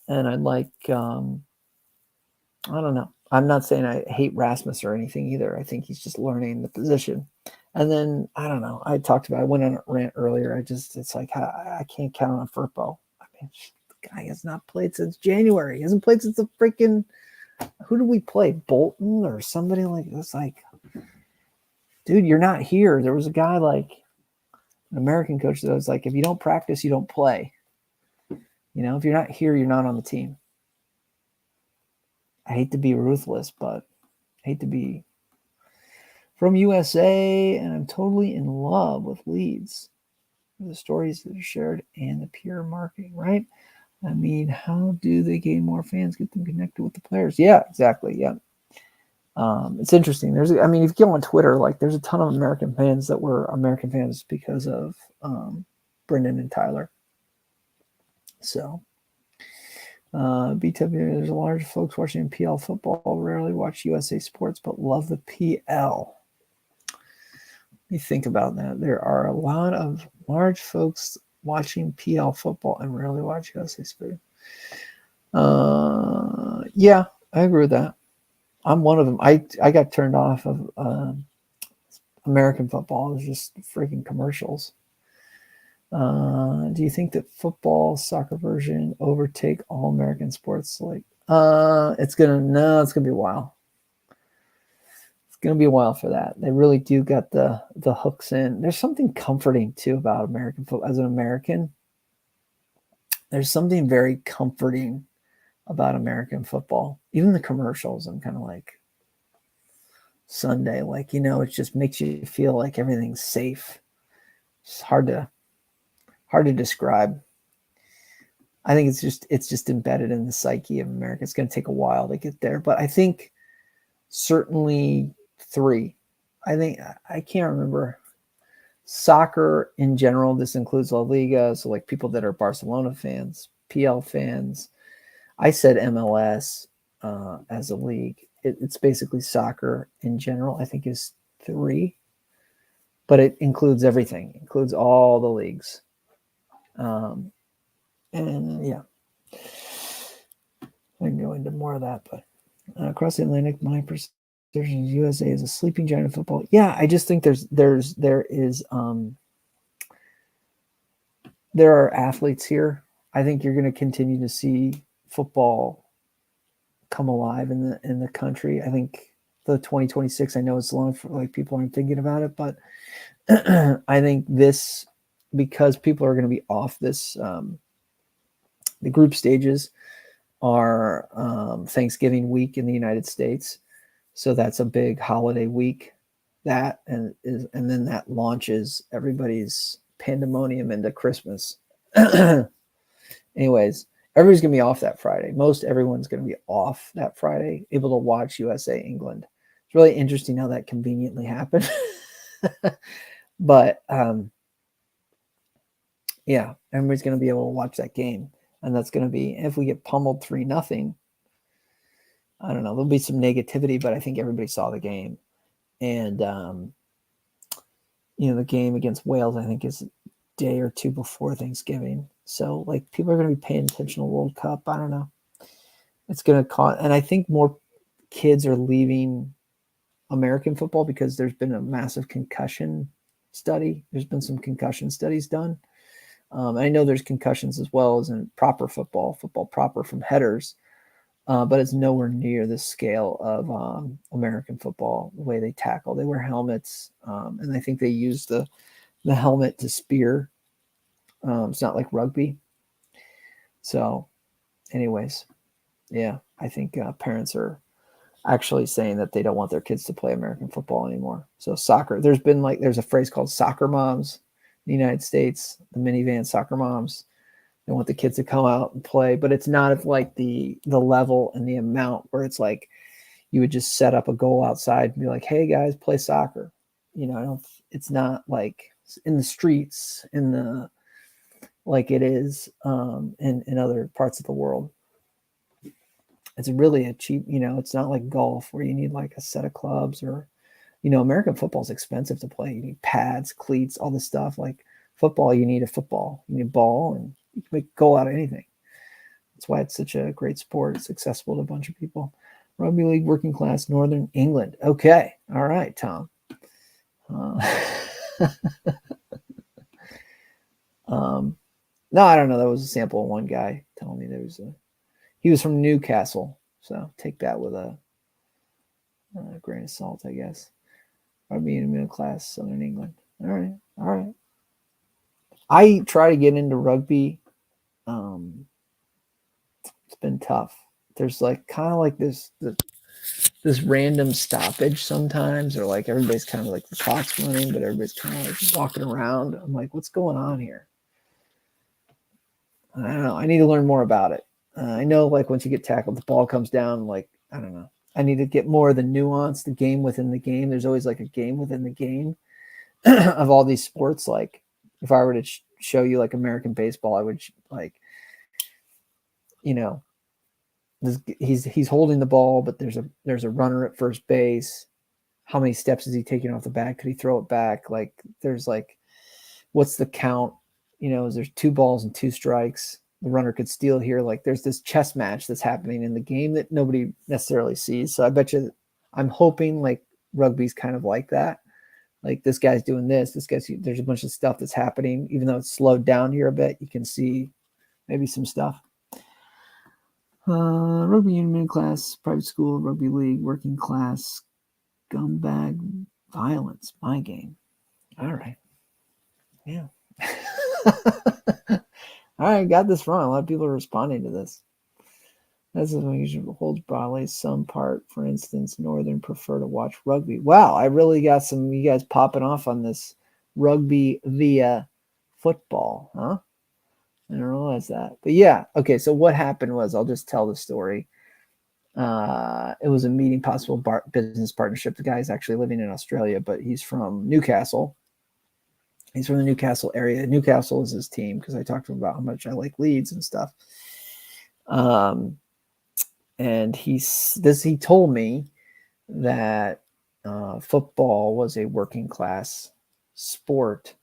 I'd like, I don't know. I'm not saying I hate Rasmus or anything either. I think he's just learning the position. And then, I don't know. I went on a rant earlier. It's like, I can't count on Firpo. I mean, the guy has not played since January. He hasn't played since the freaking, who do we play? Bolton or somebody like this? Like, dude, you're not here. There was a guy like an American coach that was like, if you don't practice, you don't play. If you're not here, you're not on the team. I hate to be ruthless, but I hate to be From USA, and I'm totally in love with Leeds. The stories that are shared and the pure marketing, right? I mean, how do they gain more fans, get them connected with the players? Yeah, exactly. Yeah. It's interesting. If you go on Twitter, like there's a ton of American fans that were American fans because of Brendan and Tyler. So, BW, there's a large folks watching PL football, rarely watch USA sports, but love the PL. You think about that. There are a lot of large folks watching PL football and rarely watch USA sports. Yeah, I agree with that. I'm one of them. I got turned off of American football. It was just freaking commercials. Do you think that football, soccer version overtake all American sports? It's gonna be a while. It's gonna be a while for that. They really do got the hooks in. There's something comforting too about American football. As an American, there's something very comforting about American football. Even the commercials, I'm kind of like Sunday, it just makes you feel like everything's safe. It's hard to describe. I think it's just embedded in the psyche of America. It's going to take a while to get there, but I think certainly 3. I can't remember. Soccer in general, this includes La Liga, so like people that are Barcelona fans, PL fans. I said MLS as a league. It's basically soccer in general, I think is 3, but it includes everything. It includes all the leagues. And yeah, I can go into more of that, but across the Atlantic, my perception is USA is a sleeping giant of football. Yeah, I just think there are athletes here. I think you're going to continue to see football come alive in the country. I think the 2026, I know it's long for like people aren't thinking about it, but I think this, because people are going to be off this, the group stages are Thanksgiving week in the United States. So that's a big holiday week. And then that launches everybody's pandemonium into Christmas. Anyways, everybody's going to be off that Friday. Most everyone's going to be off that Friday, able to watch USA England. It's really interesting how that conveniently happened. But yeah, everybody's going to be able to watch that game. And that's going to be, if we get pummeled 3-0, I don't know, there'll be some negativity, but I think everybody saw the game. And, the game against Wales, I think, is a day or 2 before Thanksgiving. So, like, people are going to be paying attention to the World Cup. I don't know. It's going to cause, and I think more kids are leaving American football because there's been a massive concussion study. There's been some concussion studies done. I know there's concussions as well as in proper football proper from headers, but it's nowhere near the scale of American football, the way they tackle. They wear helmets, and I think they use the helmet to spear. It's not like rugby. So, anyways, yeah, I think parents are actually saying that they don't want their kids to play American football anymore. So soccer, there's a phrase called soccer moms in the United States, the minivan soccer moms. They want the kids to come out and play, but it's not of like the level and the amount where it's like you would just set up a goal outside and be like, hey guys, play soccer. It's not like in the streets like it is in other parts of the world. It's really a cheap, it's not like golf where you need like a set of clubs or, American football is expensive to play. You need pads, cleats, all this stuff. Like football, you need a football, you need a ball, and you can make goal out of anything. That's why it's such a great sport. It's accessible to a bunch of people. Rugby league, working class, Northern England. Okay. All right, Tom. No, I don't know. That was a sample of one guy telling me he was from Newcastle. So take that with a grain of salt, I guess. Rugby in middle class, Southern England. All right. I try to get into rugby. It's been tough. There's like kind of like this this random stoppage sometimes, or like everybody's kind of like the clock's running, but everybody's kind of like walking around. I'm like, what's going on here? I don't know. I need to learn more about it. I know, like, once you get tackled, the ball comes down. Like, I don't know. I need to get more of the nuance, the game within the game. There's always like a game within the game of all these sports. Like, if I were to show you like American baseball, I would like, you know, he's holding the ball, but there's a runner at first base. How many steps is he taking off the bat? Could he throw it back? Like, there's like, what's the count? Is there's 2 balls and 2 strikes. The runner could steal here. Like, there's this chess match that's happening in the game that nobody necessarily sees. So I bet you, I'm hoping like rugby's kind of like that. Like, this guy's doing this. There's a bunch of stuff that's happening. Even though it's slowed down here a bit, you can see maybe some stuff. Rugby union, middle class, private school, rugby league, working class, scumbag, violence, my game. All right. Yeah. All right, got this wrong. A lot of people are responding to this. That's when usually holds broadly. Some part, for instance, Northern prefer to watch rugby. Wow, I really got some of you guys popping off on this rugby via football, huh? I didn't realize that. But yeah, okay, so what happened was, I'll just tell the story. It was a meeting, possible business partnership. The guy's actually living in Australia, but he's from Newcastle. He's from the Newcastle area. Newcastle is his team, because I talked to him about how much I like Leeds and stuff. And he told me that football was a working class sport,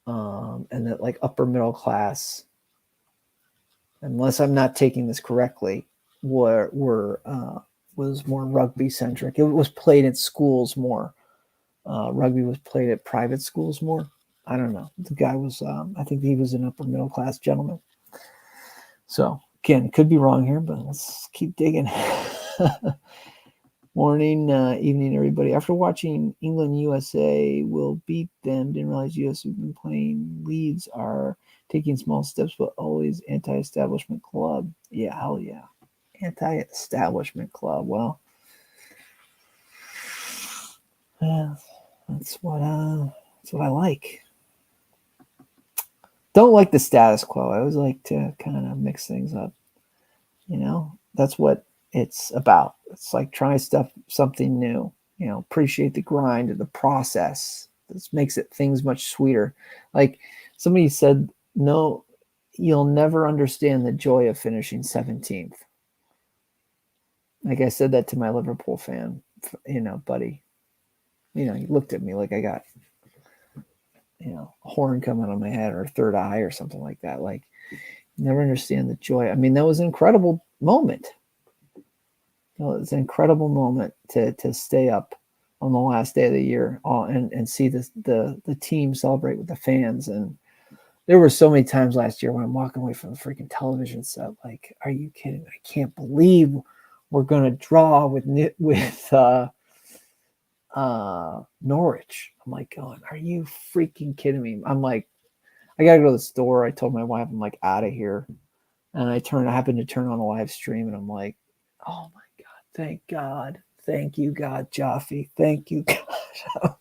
and that like upper middle class, unless I'm not taking this correctly, was more rugby centric. It was played at schools more. Rugby was played at private schools more. I don't know. The guy was, I think he was an upper middle class gentleman. So again, could be wrong here, but let's keep digging. Morning, evening, everybody. After watching England USA will beat them, didn't realize US have been playing. Leeds are taking small steps, but always anti-establishment club. Yeah, hell yeah. Anti-establishment club. Well, yeah, that's what I like. Don't like the status quo. I always like to kind of mix things up. That's what it's about. It's like trying something new. Appreciate the grind of the process. This makes things much sweeter. Like somebody said, no, you'll never understand the joy of finishing 17th. Like I said that to my Liverpool fan, buddy. He looked at me like I got, a horn coming on my head or a third eye or something like that. Like, never understand the joy. I mean, that was an incredible moment. It's an incredible moment to stay up on the last day of the year and see the team celebrate with the fans. And there were so many times last year when I'm walking away from the freaking television set, like, are you kidding? I can't believe we're going to draw with Norwich. I'm like going, are you freaking kidding me? I'm like, I got to go to the store. I told my wife, I'm like out of here. And I happened to turn on a live stream, and I'm like, oh my God, thank God. Thank you, God, Jaffe. Thank you, God.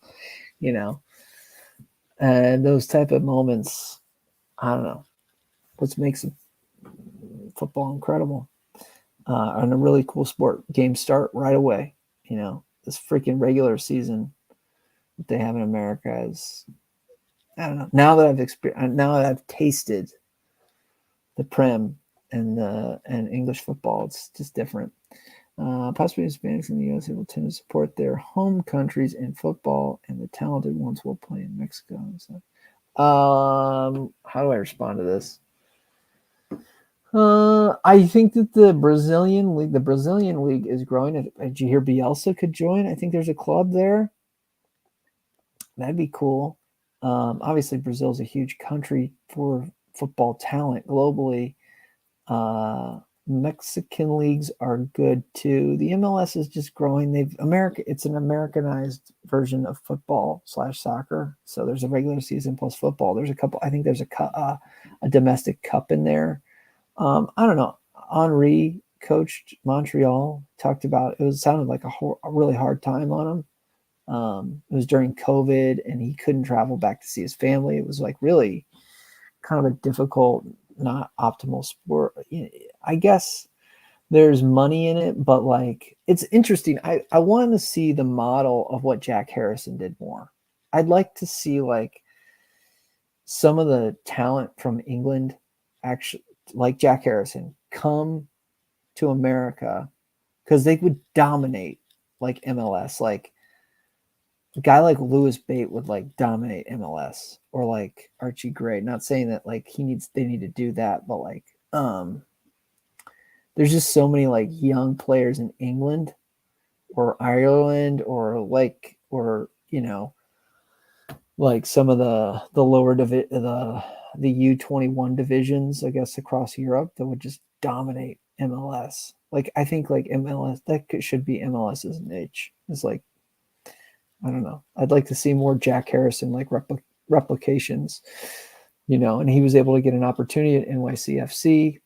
And those type of moments, I don't know, what makes football incredible. And a really cool sport. Games start right away. This freaking regular season that they have in America is, I don't know. Now that I've tasted the Prem and English football, it's just different. Possibly Hispanics in the U.S. will tend to support their home countries in football, and the talented ones will play in Mexico and stuff. How do I respond to this? I think that the Brazilian league is growing. Did you hear Bielsa could join? I think there's a club there. That'd be cool. Obviously, Brazil is a huge country for football talent globally. Mexican leagues are good too. The MLS is just growing. It's an Americanized version of football/soccer. So there's a regular season plus football. There's a couple. I think there's a domestic cup in there. I don't know. Henry coached Montreal, talked about it sounded like a really hard time on him. It was during COVID, and he couldn't travel back to see his family. It was like really kind of a difficult, not optimal sport. I guess there's money in it, but like it's interesting. I want to see the model of what Jack Harrison did more. I'd like to see like some of the talent from England, actually, like Jack Harrison, come to America, because they would dominate like MLS. Like a guy like Lewis Bate would like dominate MLS, or like Archie Gray. Not saying that like they need to do that, but like there's just so many like young players in England or Ireland, or like some of the lower the U21 divisions, I guess, across Europe that would just dominate MLS. Like I think like MLS should be MLS's niche. It's like, I don't know. I'd like to see more Jack Harrison like replications, and he was able to get an opportunity at NYCFC,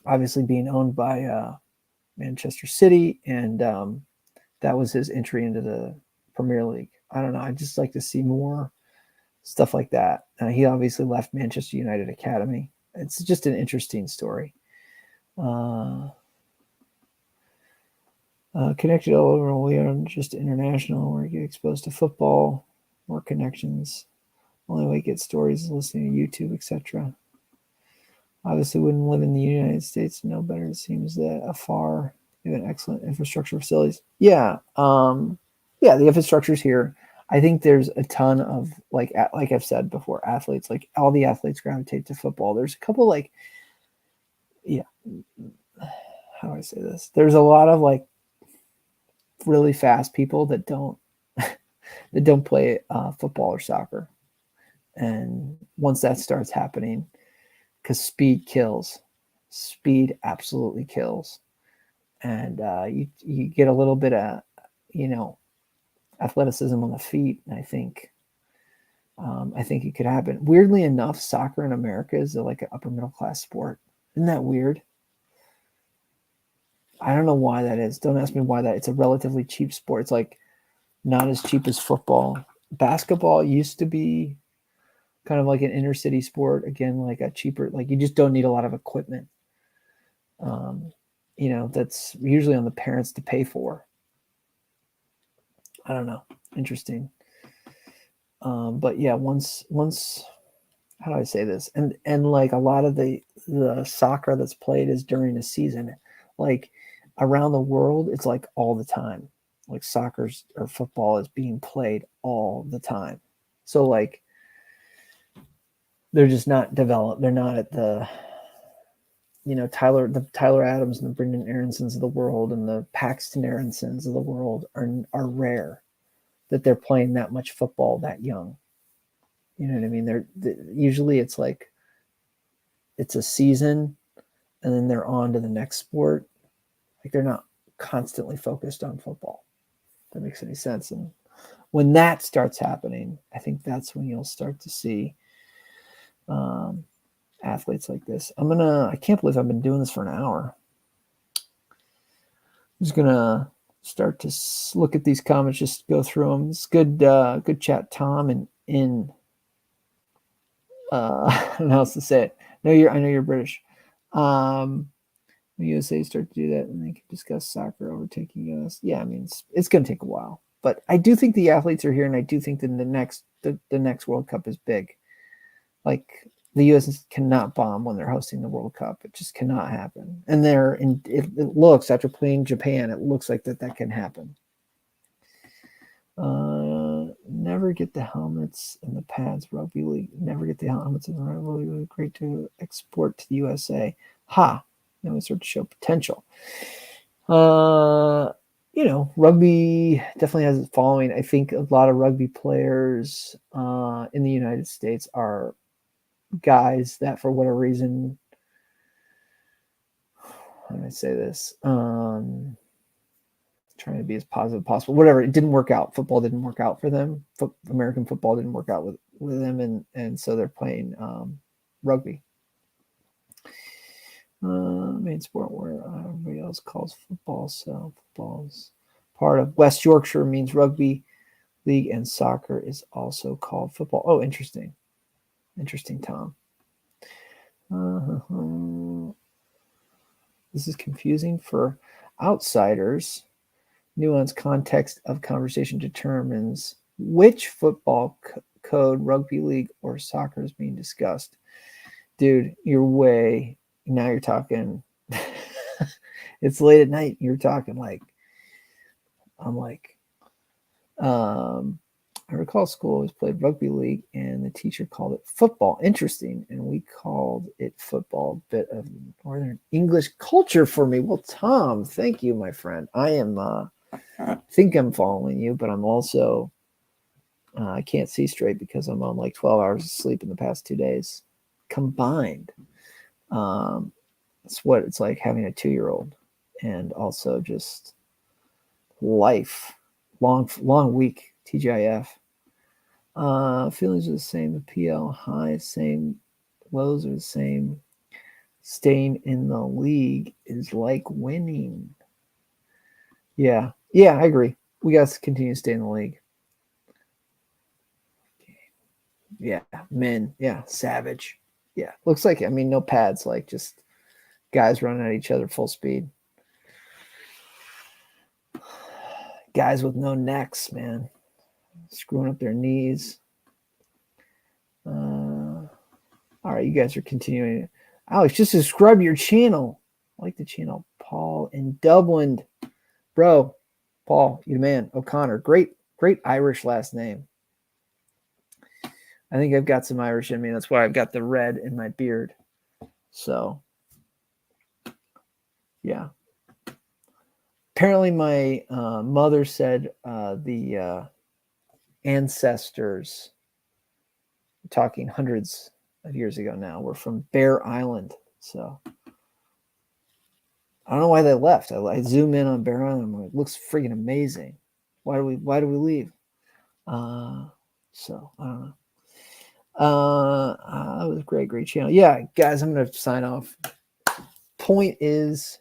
obviously being owned by Manchester City, and that was his entry into the Premier League. I don't know. I'd just like to see more stuff like that. He obviously left Manchester United Academy. It's just an interesting story. Connected all over. We aren't just international. We get exposed to football, more connections. Only way to get stories is listening to YouTube, etc. Obviously, wouldn't live in the United States to know better. It seems that afar, we have an excellent infrastructure facilities. Yeah, the infrastructure's here. I think there's a ton of like I've said before, athletes. Like all the athletes gravitate to football. There's a couple like, how do I say this? There's a lot of like really fast people that don't play football or soccer, and once that starts happening, because speed absolutely kills, and you get a little bit of athleticism on the feet, and I think it could happen. Weirdly enough, soccer in America is like an upper middle class sport. Isn't that weird? I don't know why that is. Don't ask me why that. It's a relatively cheap sport. It's like not as cheap as football. Basketball used to be kind of like an inner city sport. Again, like a cheaper, like you just don't need a lot of equipment. That's usually on the parents to pay for. I don't know. Interesting. But yeah, once, how do I say this? And like a lot of the soccer that's played is during a season. Like around the world, it's like all the time. Like soccer or football is being played all the time. So like they're just not developed. They're not at the Tyler Adams and the Brendan Aaronsons of the world and the Paxton Aaronsons of the world are rare that they're playing that much football that young. You know what I mean? Usually it's like it's a season and then they're on to the next sport. Like they're not constantly focused on football. If that makes any sense. And when that starts happening, I think that's when you'll start to see athletes like this. I can't believe I've been doing this for an hour. I'm just gonna start to look at these comments, just go through them. It's good chat, Tom, and in I don't know how else to say it. I know you're British. The USA start to do that, and they can discuss soccer overtaking us. Yeah, I mean it's going to take a while, but I do think the athletes are here, and I do think that the next World Cup is big. Like the U.S. cannot bomb when they're hosting the World Cup. It just cannot happen. And it looks, after playing Japan, it looks like that can happen. Never get the helmets and the pads, rugby league. Never get the helmets and the rugby league. Great to export to the USA. Now we start to show potential. Rugby definitely has a following. I think a lot of rugby players in the United States are guys that, for whatever reason, how do I say this? Trying to be as positive as possible. Whatever, it didn't work out. Football didn't work out for them. American football didn't work out with them, and so they're playing rugby. main sport where everybody else calls football. So football's part of West Yorkshire means rugby league, and soccer is also called football. Oh, interesting. Interesting, Tom. This is confusing for outsiders. Nuanced context of conversation determines which football code, rugby league, or soccer is being discussed. Dude, now you're talking. It's late at night. You're talking like, I recall school always played rugby league and the teacher called it football. Interesting. And we called it football. Bit of Northern English culture for me. Well, Tom, thank you, my friend. I think I'm following you, but I'm also, I can't see straight because I'm on like 12 hours of sleep in the past 2 days combined. It's what it's like having a 2-year-old and also just life. Long week, TGIF. Feelings are the same. The PL highs, same. Lows are the same. Staying in the league is like winning. Yeah, I agree. We got to continue to stay in the league. Yeah, men. Yeah, savage. Yeah, looks like, no pads, like just guys running at each other full speed. Guys with no necks, man. Screwing up their knees. All right, you guys are continuing. Alex, just subscribe to your channel. I like the channel. Paul in Dublin. Bro, Paul, you the man. O'Connor. Great Irish last name. I think I've got some Irish in me. That's why I've got the red in my beard. So, yeah. Apparently my mother said the ancestors, talking hundreds of years ago now, were from Bear Island. So I don't know why they left. I zoom in on Bear Island. It looks freaking amazing. Why do we leave? So I don't know. That was a great channel. Yeah, guys, I'm gonna sign off. Point is,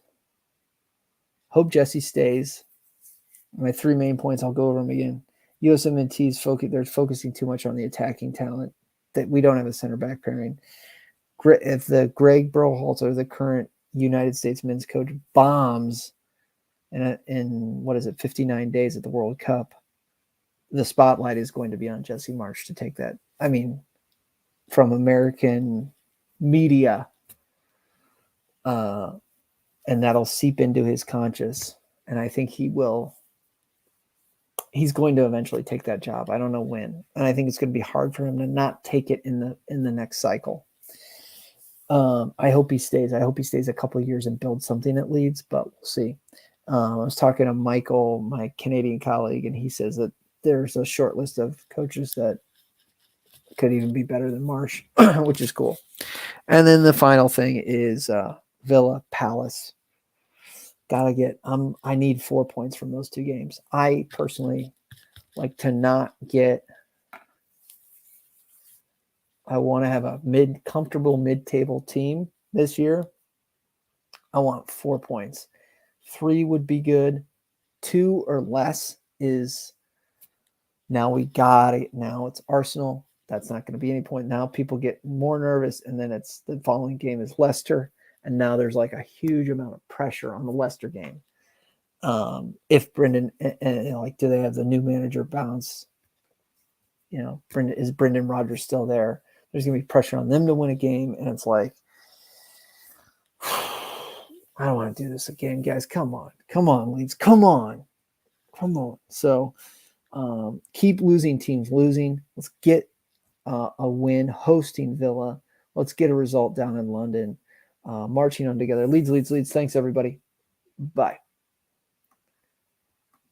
hope Jesse stays. My 3 main points, I'll go over them again. USMNT's they're focusing too much on the attacking talent, that we don't have a center back pairing. If the Greg Berhalter, the current United States men's coach, bombs in 59 days at the World Cup, the spotlight is going to be on Jesse Marsch to take that. From American media, and that'll seep into his conscience. And I think he's going to eventually take that job. I don't know when. And I think it's going to be hard for him to not take it in the next cycle. I hope he stays. I hope he stays a couple of years and builds something at Leeds, but we'll see. I was talking to Michael, my Canadian colleague, and he says that there's a short list of coaches that could even be better than Marsch, which is cool. And then the final thing is Villa Palace. I need 4 points from those 2 games. I personally like to not get, I want to have a comfortable mid-table team this year. I want 4 points. 3 would be good. 2 or less is, now we got it. Now it's Arsenal. That's not going to be any point. Now people get more nervous, and then it's the following game is Leicester, and now there's like a huge amount of pressure on the Leicester game. If Brendan, do they have the new manager bounce? Is Brendan Rodgers still there? There's going to be pressure on them to win a game, and it's like, I don't want to do this again, guys. Come on, Leeds. Come on. So keep losing teams losing. Let's get a win hosting Villa. Let's get a result down in London. Marching on together. Leeds. Thanks, everybody. Bye.